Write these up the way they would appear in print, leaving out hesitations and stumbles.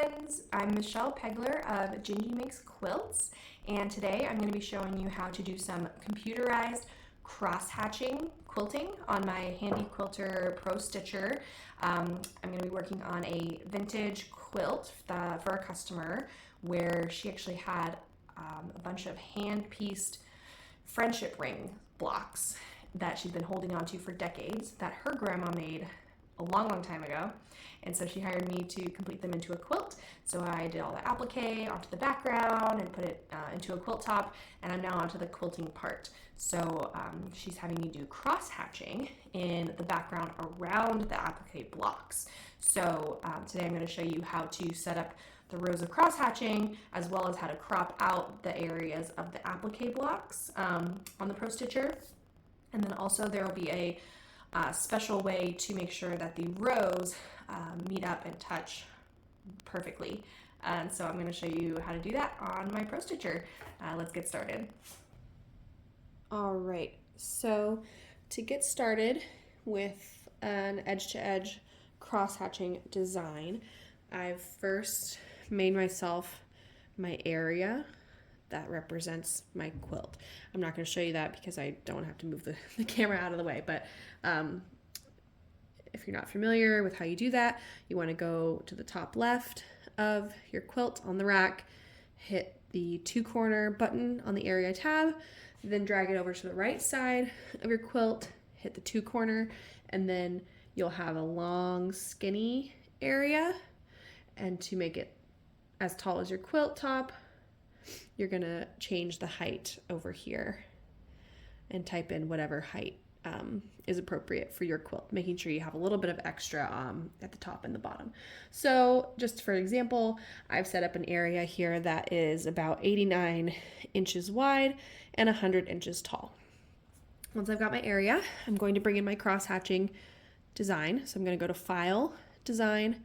friends, I'm Michelle Pegler of Gingy Makes Quilts, and today I'm going to be showing you how to do some computerized cross-hatching quilting on my Handi Quilter Pro-Stitcher. I'm going to be working on a vintage quilt for a customer where she actually had a bunch of hand-pieced friendship ring blocks that she's been holding on to for decades that her grandma made a long time ago, and so she hired me to complete them into a quilt. So I did all the applique onto the background and put it into a quilt top, and I'm now onto the quilting part. So she's having me do cross hatching in the background around the applique blocks. So today I'm going to show you how to set up the rows of cross hatching, as well as how to crop out the areas of the applique blocks on the Pro-Stitcher. And then also there will be a special way to make sure that the rows meet up and touch perfectly. And so I'm going to show you how to do that on my Pro-Stitcher. Let's get started. All right, so to get started with an edge-to-edge cross-hatching design, I've first made myself my area that represents my quilt. I'm not going to show you that because I don't have to move the camera out of the way, but if you're not familiar with how you do that, you want to go to the top left of your quilt on the rack, hit the 2-corner button on the area tab, then drag it over to the right side of your quilt, hit the 2-corner, and then you'll have a long skinny area. And to make it as tall as your quilt top, you're gonna change the height over here and type in whatever height is appropriate for your quilt, making sure you have a little bit of extra at the top and the bottom. So just for example, I've set up an area here that is about 89 inches wide and 100 inches tall. Once I've got my area, I'm going to bring in my cross-hatching design. So I'm going to go to File, Design,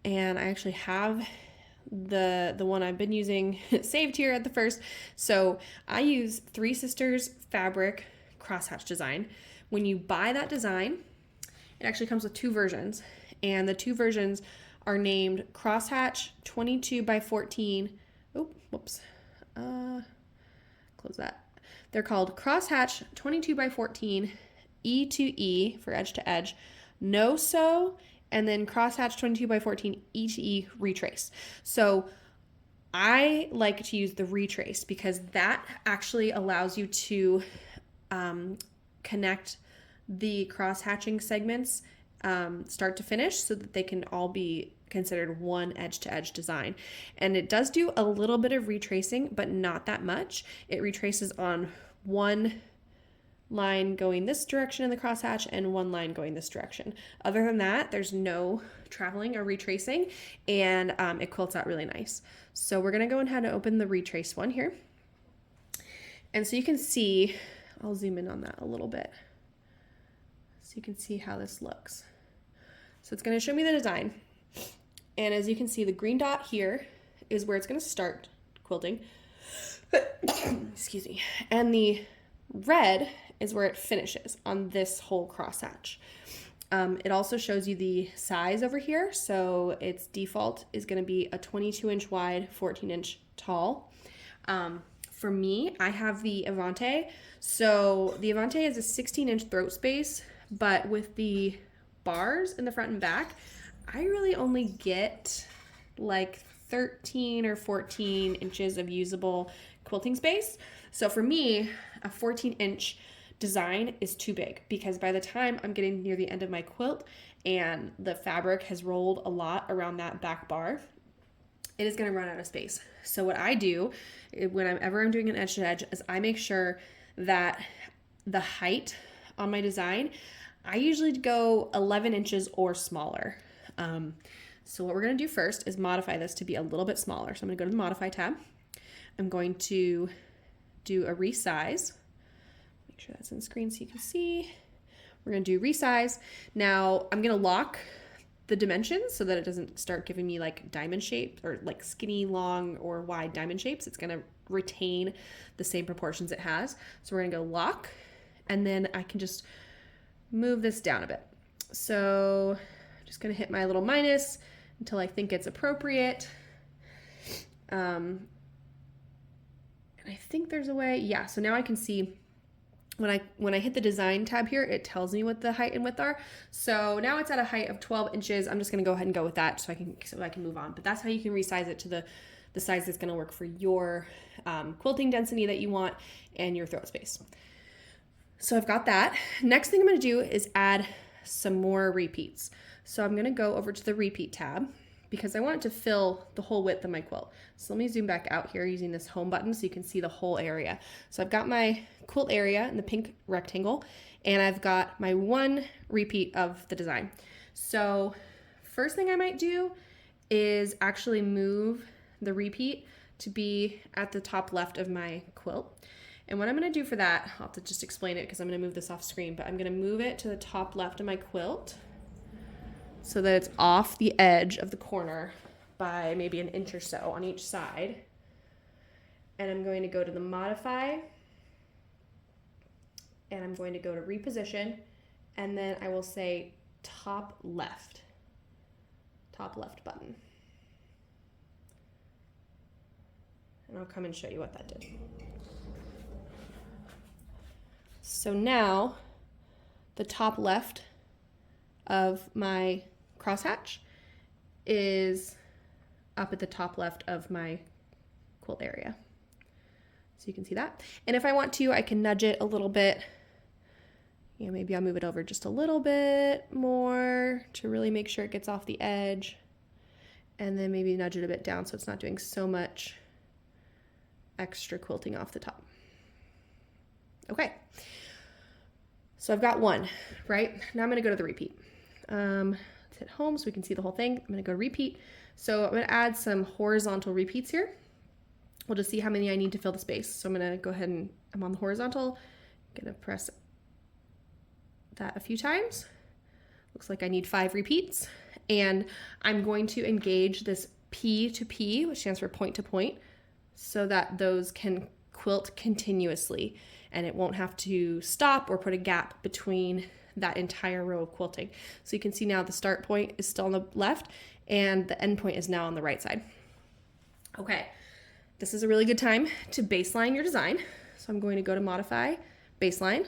and I actually have the one I've been using saved here at the first. So I use Three Sisters fabric crosshatch design. When you buy that design, it actually comes with 2 versions, and the 2 versions are named crosshatch 22 by 14. Oh, whoops. Close that. They're called crosshatch 22 by 14 E to E for edge to edge, no sew, and then crosshatch 22 by 14 E to E retrace. So I like to use the retrace because that actually allows you to connect the cross-hatching segments start to finish so that they can all be considered one edge-to-edge design. And it does do a little bit of retracing, but not that much. It retraces on one line going this direction in the crosshatch and one line going this direction. Other than that, there's no traveling or retracing, and it quilts out really nice. So we're going to go ahead and open the retrace one here. And so you can see, I'll zoom in on that a little bit so you can see how this looks. So it's going to show me the design. And as you can see, the green dot here is where it's going to start quilting. Excuse me. And the red is where it finishes on this whole crosshatch. It also shows you the size over here. So its default is going to be a 22-inch wide, 14-inch tall. For me, I have the Avante. So the Avante is a 16-inch throat space, but with the bars in the front and back, I really only get like 13 or 14 inches of usable quilting space. So for me, a 14-inch design is too big because by the time I'm getting near the end of my quilt and the fabric has rolled a lot around that back bar, it is going to run out of space. So what I do whenever I'm doing an edge to edge is I make sure that the height on my design, I usually go 11 inches or smaller. So what we're going to do first is modify this to be a little bit smaller. So I'm going to go to the Modify tab. I'm going to do a resize. Make sure that's in screen so you can see. We're going to do resize. Now I'm going to lock the dimensions so that it doesn't start giving me like diamond shape or like skinny, long, or wide diamond shapes. It's going to retain the same proportions it has. So we're going to go lock, and then I can just move this down a bit. So I'm just going to hit my little minus until I think it's appropriate. And I think there's a way, yeah, so now I can see when I hit the design tab here, it tells me what the height and width are. So now it's at a height of 12 inches. I'm just gonna go ahead and go with that so I can move on. But that's how you can resize it to the size that's gonna work for your quilting density that you want and your throat space. So I've got that. Next thing I'm gonna do is add some more repeats. So I'm gonna go over to the repeat tab because I want it to fill the whole width of my quilt. So let me zoom back out here using this home button so you can see the whole area. So I've got my quilt area in the pink rectangle, and I've got my one repeat of the design. So first thing I might do is actually move the repeat to be at the top left of my quilt. And what I'm gonna do for that, I'll have to just explain it because I'm gonna move this off screen, but I'm gonna move it to the top left of my quilt so that it's off the edge of the corner by maybe an inch or so on each side. And I'm going to go to the modify, and I'm going to go to reposition, and then I will say top left button. And I'll come and show you what that did. So now the top left of my crosshatch is up at the top left of my quilt area. So you can see that. And if I want to, I can nudge it a little bit. You know, maybe I'll move it over just a little bit more to really make sure it gets off the edge. And then maybe nudge it a bit down so it's not doing so much extra quilting off the top. Okay. So I've got one, right? Now I'm gonna go to the repeat. Let's hit home so we can see the whole thing. I'm gonna go repeat. So I'm gonna add some horizontal repeats here. We'll just see how many I need to fill the space. So I'm gonna go ahead and I'm on the horizontal. I'm gonna press that a few times. Looks like I need 5 repeats. And I'm going to engage this P to P, which stands for point to point, so that those can quilt continuously and it won't have to stop or put a gap between that entire row of quilting. So you can see now the start point is still on the left and the end point is now on the right side. Okay, this is a really good time to baseline your design. So I'm going to go to modify, baseline.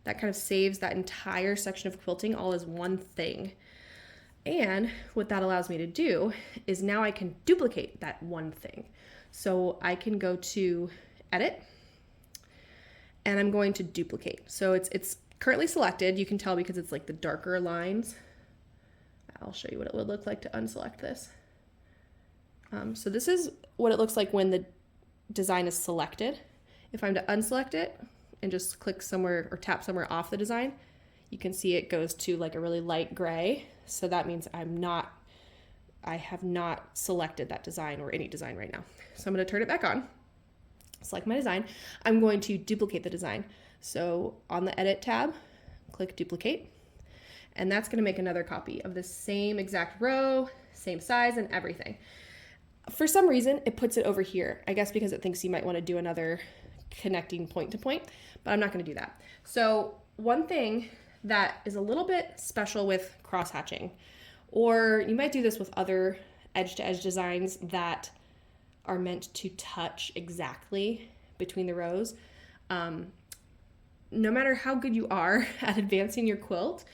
That kind of saves that entire section of quilting all as one thing. And what that allows me to do is now I can duplicate that one thing. So I can go to edit and I'm going to duplicate. So it's currently selected. You can tell because it's like the darker lines. I'll show you what it would look like to unselect this. So this is what it looks like when the design is selected. If I'm to unselect it and just click somewhere or tap somewhere off the design, you can see it goes to like a really light gray. So that means I have not selected that design or any design right now. So I'm going to turn it back on, select my design. I'm going to duplicate the design. So on the edit tab, click duplicate, and that's going to make another copy of the same exact row, same size and everything. For some reason, it puts it over here. I guess because it thinks you might want to do another connecting point to point, but I'm not going to do that. So one thing that is a little bit special with crosshatching, or you might do this with other edge-to-edge designs that are meant to touch exactly between the rows. No matter how good you are at advancing your quilt,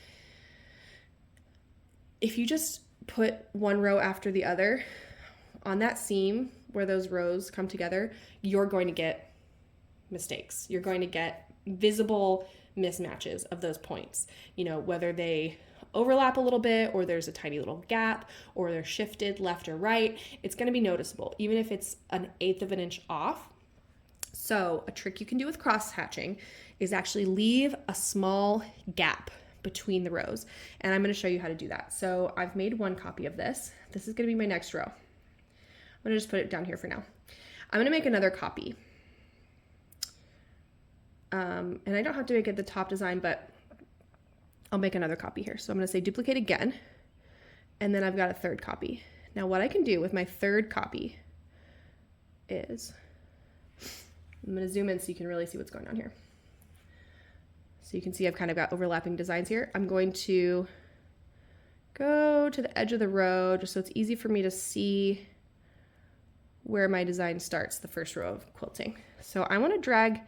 if you just put one row after the other on that seam where those rows come together, you're going to get mistakes. You're going to get visible mismatches of those points, you know, whether they overlap a little bit or there's a tiny little gap or they're shifted left or right. It's going to be noticeable even if it's 1/8 of an inch off. So a trick you can do with crosshatching is actually leave a small gap between the rows, and I'm going to show you how to do that. So I've made one copy of this. This is going to be my next row. I'm going to just put it down here for now. I'm going to make another copy. And I don't have to make it the top design, but I'll make another copy here. So I'm going to say duplicate again, and then I've got a third copy. Now what I can do with my third copy is, I'm going to zoom in so you can really see what's going on here. So you can see I've kind of got overlapping designs here. I'm going to go to the edge of the row just so it's easy for me to see where my design starts, the first row of quilting. So I want to drag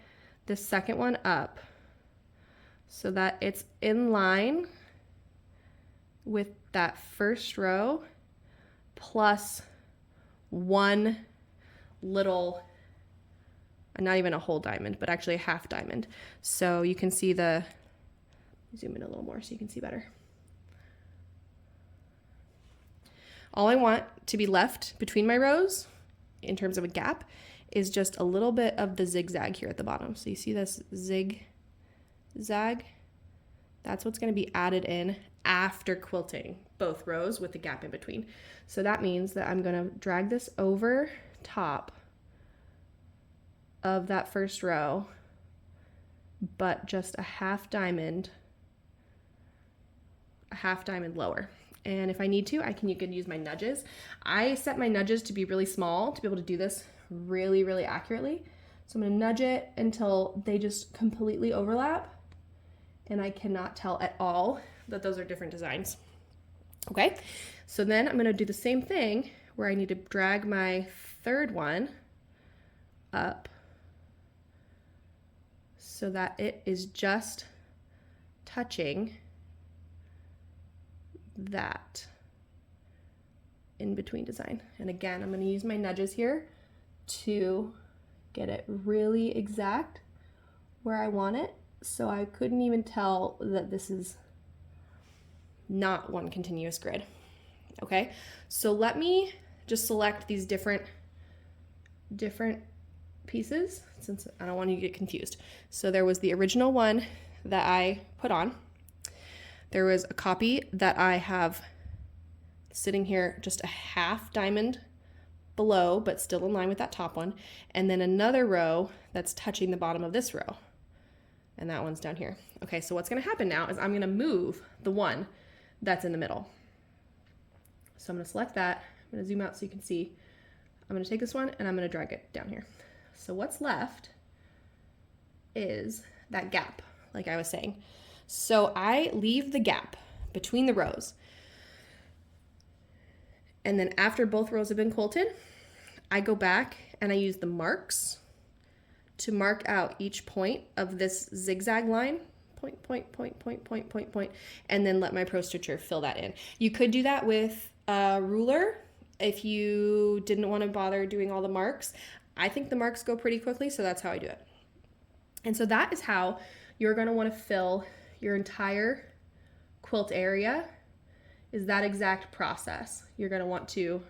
this second one up so that it's in line with that first row plus one little, not even a whole diamond, but actually a half diamond. So you can see zoom in a little more so you can see better. All I want to be left between my rows in terms of a gap is just a little bit of the zigzag here at the bottom. So you see this zig-zag? That's what's going to be added in after quilting both rows with the gap in between. So that means that I'm going to drag this over top of that first row, but just a half diamond lower. And if I need to, you can use my nudges. I set my nudges to be really small to be able to do this really, really accurately. So I'm gonna nudge it until they just completely overlap and I cannot tell at all that those are different designs. Okay, so then I'm gonna do the same thing where I need to drag my third one up so that it is just touching that in between design. And again, I'm going to use my nudges here to get it really exact where I want it. So I couldn't even tell that this is not one continuous grid. Okay, so let me just select these different pieces since I don't want you to get confused. So there was the original one that I put on. There was a copy that I have sitting here just a half diamond below, but still in line with that top one. And then another row that's touching the bottom of this row. And that one's down here. Okay, so what's gonna happen now is I'm gonna move the one that's in the middle. So I'm gonna select that. I'm gonna zoom out so you can see. I'm gonna take this one and I'm gonna drag it down here. So what's left is that gap, like I was saying. So I leave the gap between the rows. And then after both rows have been quilted, I go back and I use the marks to mark out each point of this zigzag line. Point, point, point, point, point, point, point, and then let my Pro-Stitcher fill that in. You could do that with a ruler if you didn't want to bother doing all the marks. I think the marks go pretty quickly, so that's how I do it. And so that is how you're going to want to fill your entire quilt area, is that exact process. You're going to want to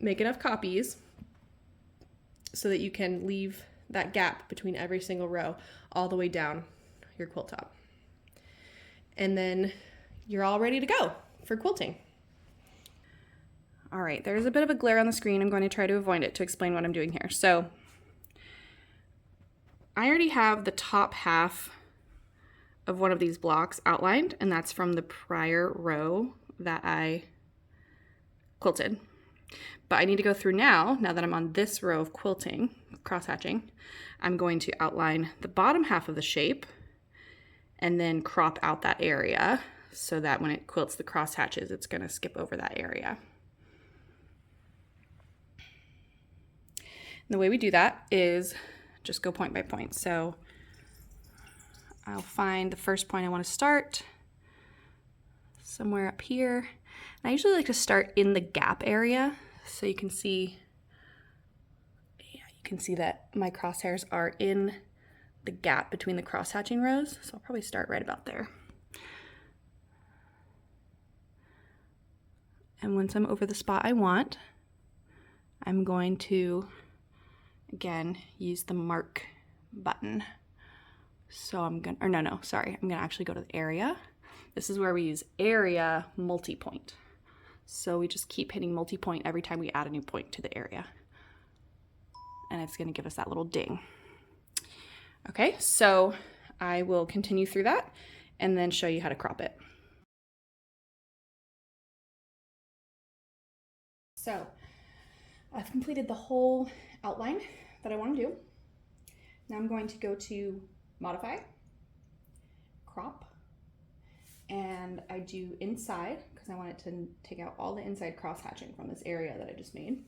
make enough copies so that you can leave that gap between every single row all the way down your quilt top. And then you're all ready to go for quilting. All right, there's a bit of a glare on the screen. I'm going to try to avoid it to explain what I'm doing here. So I already have the top half of one of these blocks outlined, and that's from the prior row that I quilted. But I need to go through now that I'm on this row of quilting, cross-hatching, I'm going to outline the bottom half of the shape and then crop out that area so that when it quilts the cross hatches, it's going to skip over that area. And the way we do that is just go point by point. So I'll find the first point I want to start somewhere up here. And I usually like to start in the gap area so you can see, that my crosshairs are in the gap between the cross hatching rows. So I'll probably start right about there. And once I'm over the spot I want, I'm going to, again, use the mark button. So I'm gonna, I'm gonna actually go to the area. This is where we use area multi-point. So we just keep hitting multi-point every time we add a new point to the area. And it's gonna give us that little ding. Okay, so I will continue through that and then show you how to crop it. So I've completed the whole outline that I want to do. Now I'm going to go to Modify, Crop, and I do inside because I want it to take out all the inside cross hatching from this area that I just made.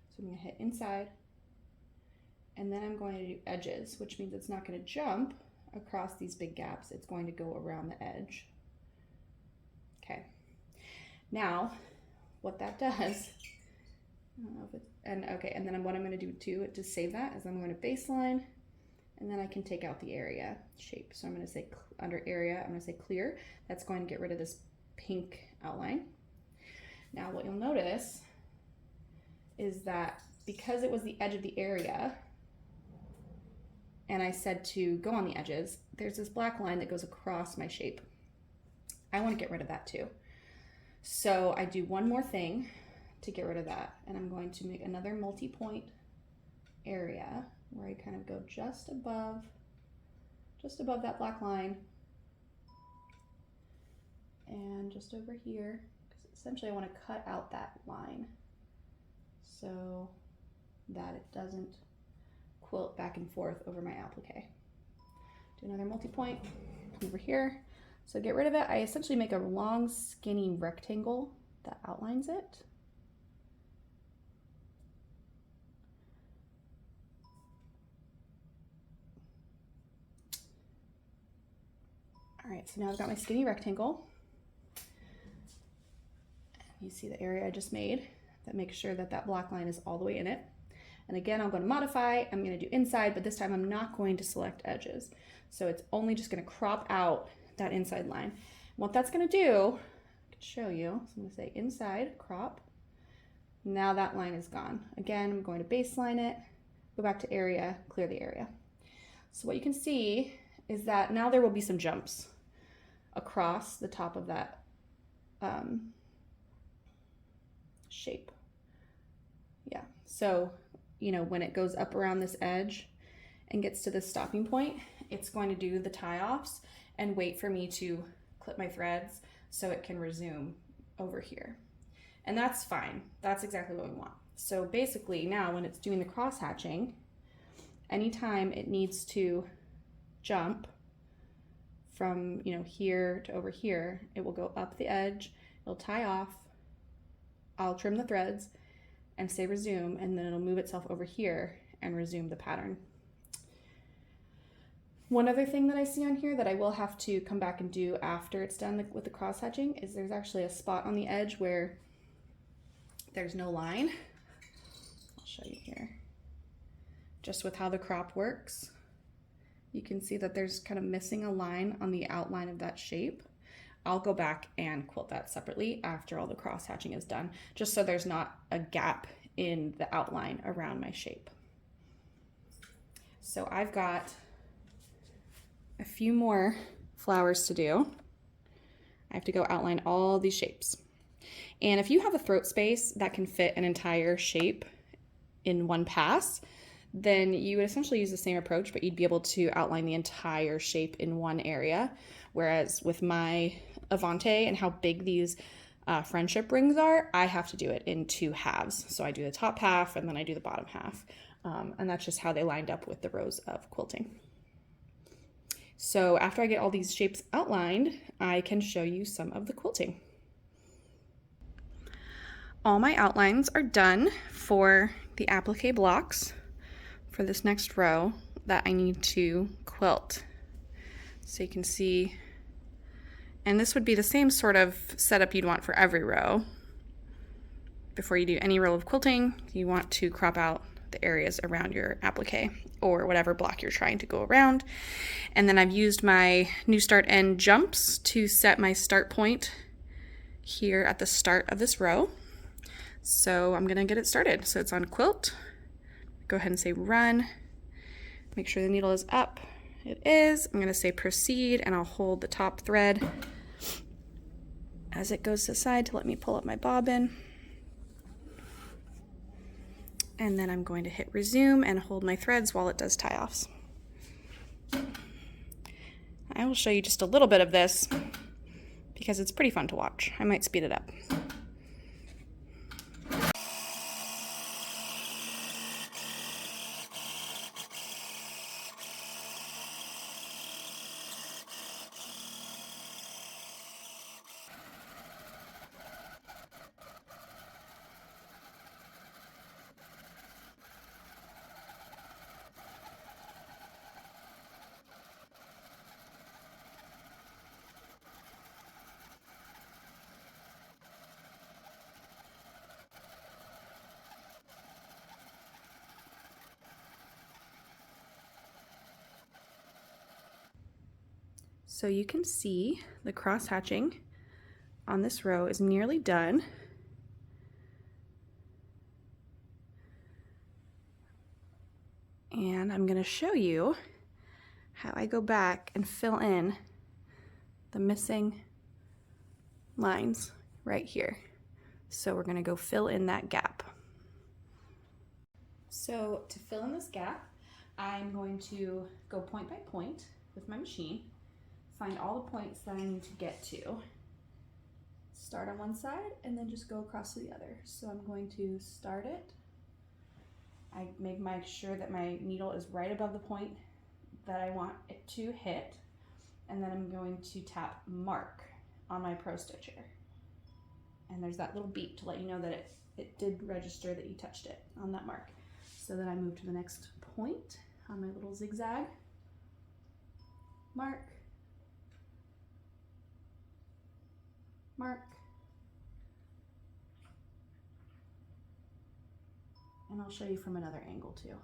So I'm going to hit inside, and then I'm going to do edges, which means it's not going to jump across these big gaps. It's going to go around the edge. Okay. Now, what that does, I don't know if it's, and then what I'm going to do too to save that is I'm going to baseline, and then I can take out the area shape. So I'm going to say under area, I'm going to say clear. That's going to get rid of this pink outline. Now what you'll notice is that because it was the edge of the area, and I said to go on the edges, there's this black line that goes across my shape. I want to get rid of that too. So I do one more thing to get rid of that, and I'm going to make another multi-point area where I kind of go just above that black line and just over here, because essentially I want to cut out that line so that it doesn't quilt back and forth over my applique. Do another multi-point over here. So get rid of it. I essentially make a long skinny rectangle that outlines it. All right, so now I've got my skinny rectangle. You see the area I just made that makes sure that that black line is all the way in it. And again, I'm going to modify. I'm going to do inside, but this time I'm not going to select edges. So it's only just going to crop out that inside line. What that's going to do, I can show you. So I'm going to say inside, crop. Now that line is gone. Again, I'm going to baseline it, go back to area, clear the area. So what you can see is that now there will be some jumps across the top of that shape. Yeah, so you know, when it goes up around this edge and gets to this stopping point, it's going to do the tie-offs and wait for me to clip my threads so it can resume over here. And that's fine. That's exactly what we want. So basically now when it's doing the cross hatching, anytime it needs to jump from, you know, here to over here, it will go up the edge, it'll tie off, I'll trim the threads and say resume, and then it'll move itself over here and resume the pattern. One other thing that I see on here that I will have to come back and do after it's done with the cross hatching is there's actually a spot on the edge where there's no line. I'll show you here. Just with how the crop works, you can see that there's kind of missing a line on the outline of that shape. I'll go back and quilt that separately after all the cross hatching is done, just so there's not a gap in the outline around my shape. So I've got a few more flowers to do. I have to go outline all these shapes. And if you have a throat space that can fit an entire shape in one pass, then you would essentially use the same approach, but you'd be able to outline the entire shape in one area. Whereas with my Avante and how big these friendship rings are, I have to do it in two halves. So I do the top half and then I do the bottom half. And that's just how they lined up with the rows of quilting. So after I get all these shapes outlined, I can show you some of the quilting. All my outlines are done for the applique blocks for this next row that I need to quilt. So you can see, and this would be the same sort of setup you'd want for every row. Before you do any row of quilting, you want to crop out the areas around your applique or whatever block you're trying to go around. And then I've used my new start end jumps to set my start point here at the start of this row. So I'm gonna get it started. So it's on quilt. Go ahead and say run. Make sure the needle is up. It is. I'm gonna say proceed, and I'll hold the top thread as it goes to the side to let me pull up my bobbin. And then I'm going to hit resume and hold my threads while it does tie-offs. I will show you just a little bit of this because it's pretty fun to watch. I might speed it up. So you can see the cross hatching on this row is nearly done. And I'm going to show you how I go back and fill in the missing lines right here. So we're going to go fill in that gap. So to fill in this gap, I'm going to go point by point with my machine, find all the points that I need to get to, start on one side, and then just go across to the other. So I'm going to start it. I make sure that my needle is right above the point that I want it to hit, and then I'm going to tap mark on my Pro-Stitcher. And there's that little beep to let you know that it did register that you touched it on that mark. So then I move to the next point on my little zigzag, mark, mark, and I'll show you from another angle too.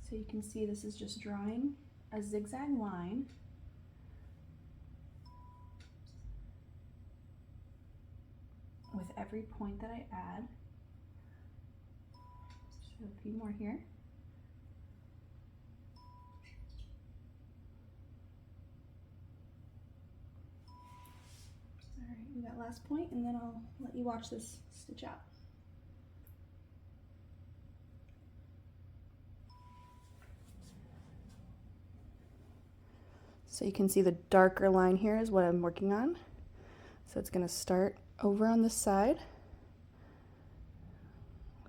So you can see this is just drawing a zigzag line with every point that I add. So a few more here. All right, we got last point, and then I'll let you watch this stitch out. So you can see the darker line here is what I'm working on. So it's going to start over on this side.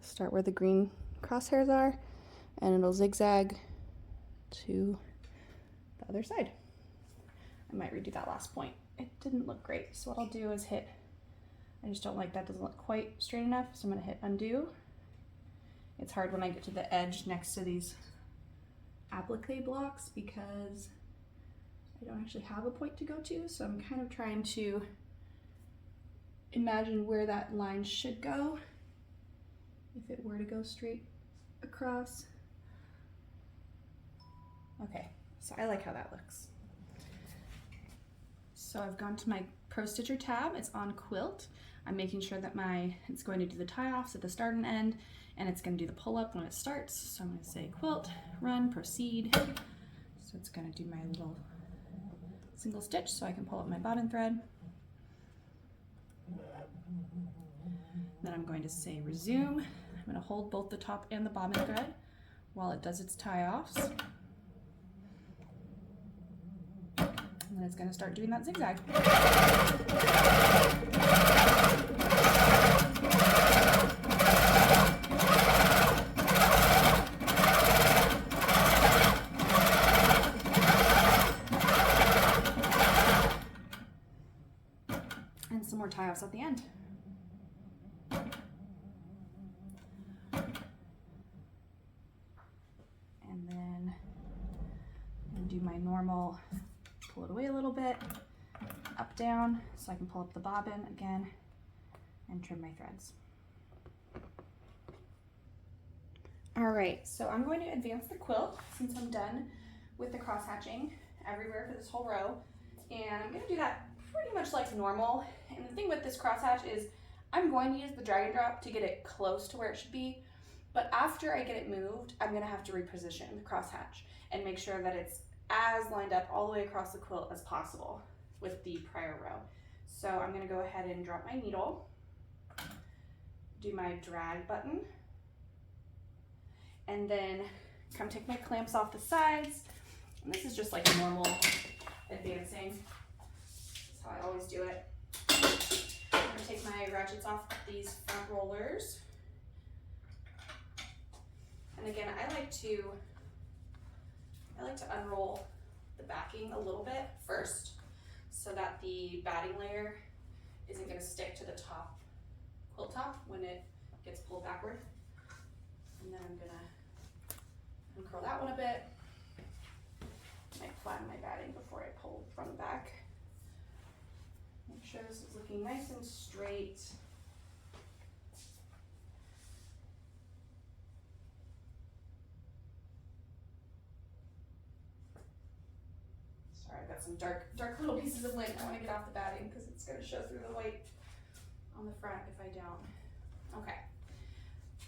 Start where the green crosshairs are, and it'll zigzag to the other side. I might redo that last point. It didn't look great, so what I'll do is hit, I just don't like that doesn't look quite straight enough, so I'm going to hit undo. It's hard when I get to the edge next to these applique blocks because I don't actually have a point to go to, so I'm kind of trying to imagine where that line should go if it were to go straight across. Okay, so I like how that looks. So I've gone to my Pro-Stitcher tab, it's on quilt. I'm making sure that it's going to do the tie-offs at the start and end, and it's going to do the pull-up when it starts. So I'm going to say quilt, run, proceed. So it's going to do my little single stitch so I can pull up my bobbin thread. Then I'm going to say resume. I'm going to hold both the top and the bobbin thread while it does its tie-offs. And then it's going to start doing that zigzag. And some more tie-offs at the end. And then I'm going to do my normal, pull it away a little bit, up, down, so I can pull up the bobbin again and trim my threads. All right, so I'm going to advance the quilt since I'm done with the cross hatching everywhere for this whole row. And I'm going to do that pretty much like normal. And the thing with this crosshatch is I'm going to use the drag and drop to get it close to where it should be. But after I get it moved, I'm going to have to reposition the crosshatch and make sure that it's as lined up all the way across the quilt as possible with the prior row. So I'm going to go ahead and drop my needle, do my drag button, and then come take my clamps off the sides. And this is just like a normal advancing. That's how I always do it. I'm going to take my ratchets off these front rollers. And again, I like to unroll the backing a little bit first so that the batting layer isn't going to stick to the top quilt top when it gets pulled backward. And then I'm going to uncurl that one a bit. Might flatten my batting before I pull from the back. Make sure this is looking nice and straight. Sorry, I've got some dark little pieces of lint I want to get off the batting because it's going to show through the white on the front if I don't. Okay.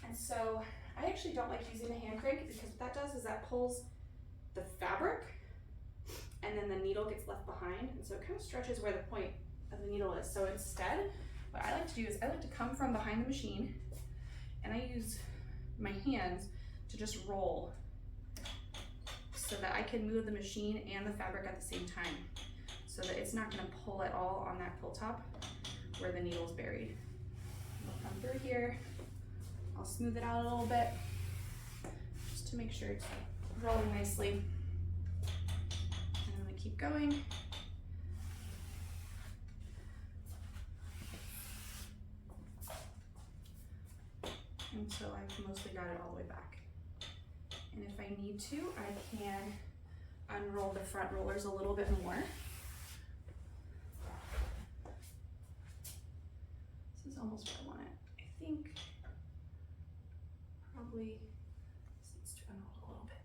And so I actually don't like using the hand crank because what that does is that pulls the fabric and then the needle gets left behind, and so it kind of stretches where the point of the needle is. So instead, what I like to do is I like to come from behind the machine and I use my hands to just roll so that I can move the machine and the fabric at the same time so that it's not going to pull at all on that quilt top where the needle is buried. I'll come through here, I'll smooth it out a little bit just to make sure it's rolling nicely. Keep going. Until I've mostly got it all the way back. And if I need to, I can unroll the front rollers a little bit more. This is almost where I want it. I think probably this needs to unroll a little bit.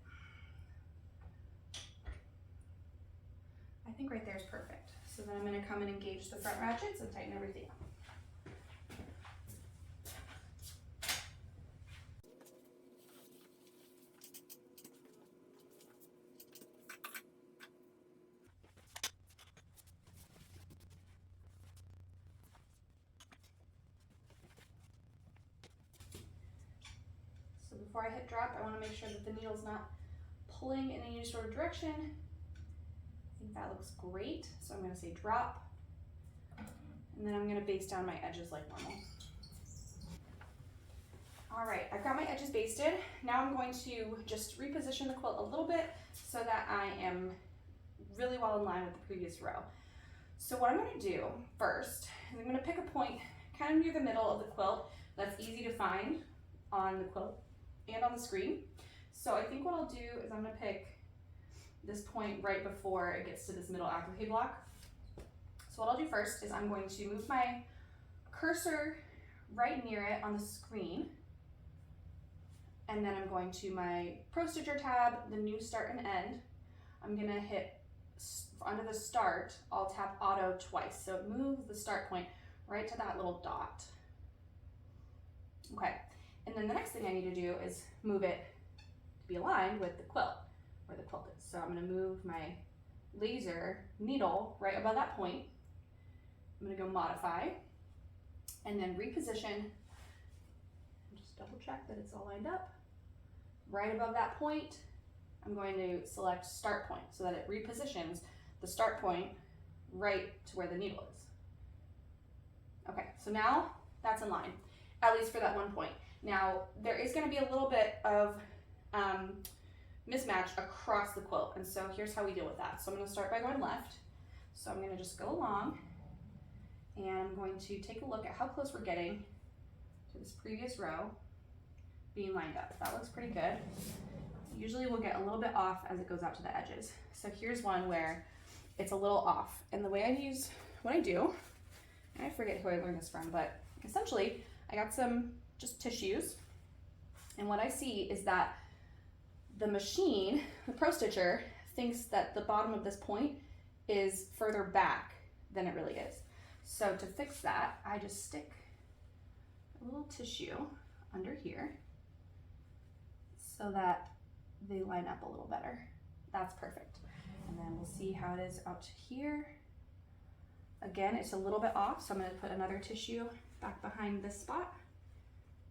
I think right there is perfect. So then I'm going to come and engage the front ratchets and tighten everything up. So before I hit drop, I want to make sure that the needle's not pulling in any sort of direction. I think that looks great. So I'm going to say drop, and then I'm going to baste down my edges like normal. All right, I've got my edges basted. Now I'm going to just reposition the quilt a little bit so that I am really well in line with the previous row. So what I'm going to do first is I'm going to pick a point kind of near the middle of the quilt that's easy to find on the quilt and on the screen. So I think what I'll do is I'm going to pick this point right before it gets to this middle applique block. So what I'll do first is I'm going to move my cursor right near it on the screen, and then I'm going to my Pro-Stitcher tab, the new start and end. I'm going to hit under the start, I'll tap auto twice, so it moves the start point right to that little dot. Okay, and then the next thing I need to do is move it to be aligned with the quilt, where the quilt is. So I'm going to move my laser needle right above that point. I'm going to go modify and then reposition. Just double check that it's all lined up. Right above that point, I'm going to select start point so that it repositions the start point right to where the needle is. Okay, so now that's in line, at least for that one point. Now, there is going to be a little bit of mismatch across the quilt, and so here's how we deal with that. So I'm going to start by going left. So I'm going to just go along, and I'm going to take a look at how close we're getting to this previous row being lined up. That looks pretty good. Usually we'll get a little bit off as it goes out to the edges. So here's one where it's a little off, and the way what I do, and I forget who I learned this from, but essentially I got some just tissues, and what I see is that the machine, the Pro-Stitcher, thinks that the bottom of this point is further back than it really is. So to fix that, I just stick a little tissue under here so that they line up a little better. That's perfect. And then we'll see how it is out to here. Again, it's a little bit off, so I'm going to put another tissue back behind this spot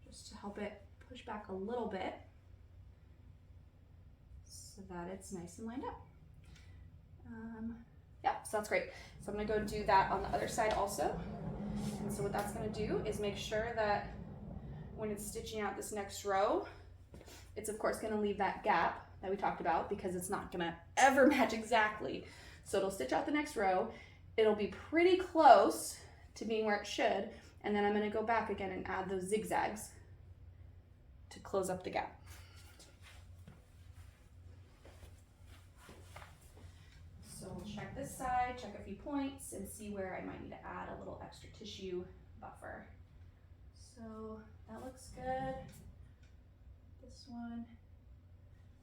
just to help it push back a little bit so that it's nice and lined up. Yeah, so that's great. So I'm going to go do that on the other side also. And so what that's going to do is make sure that when it's stitching out this next row, it's of course going to leave that gap that we talked about, because it's not gonna ever match exactly. So it'll stitch out the next row. It'll be pretty close to being where it should. And then I'm gonna go back again and add those zigzags to close up the gap. So we'll check this side, check a few points, and see where I might need to add a little extra tissue buffer. So that looks good.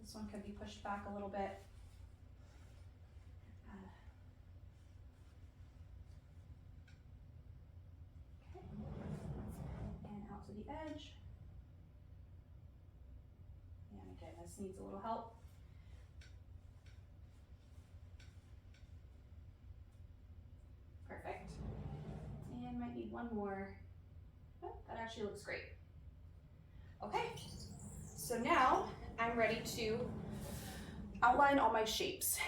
This one could be pushed back a little bit. Okay. And out to the edge. And again, this needs a little help. Perfect. And might need one more. Oh, that actually looks great. Okay, so now I'm ready to outline all my shapes.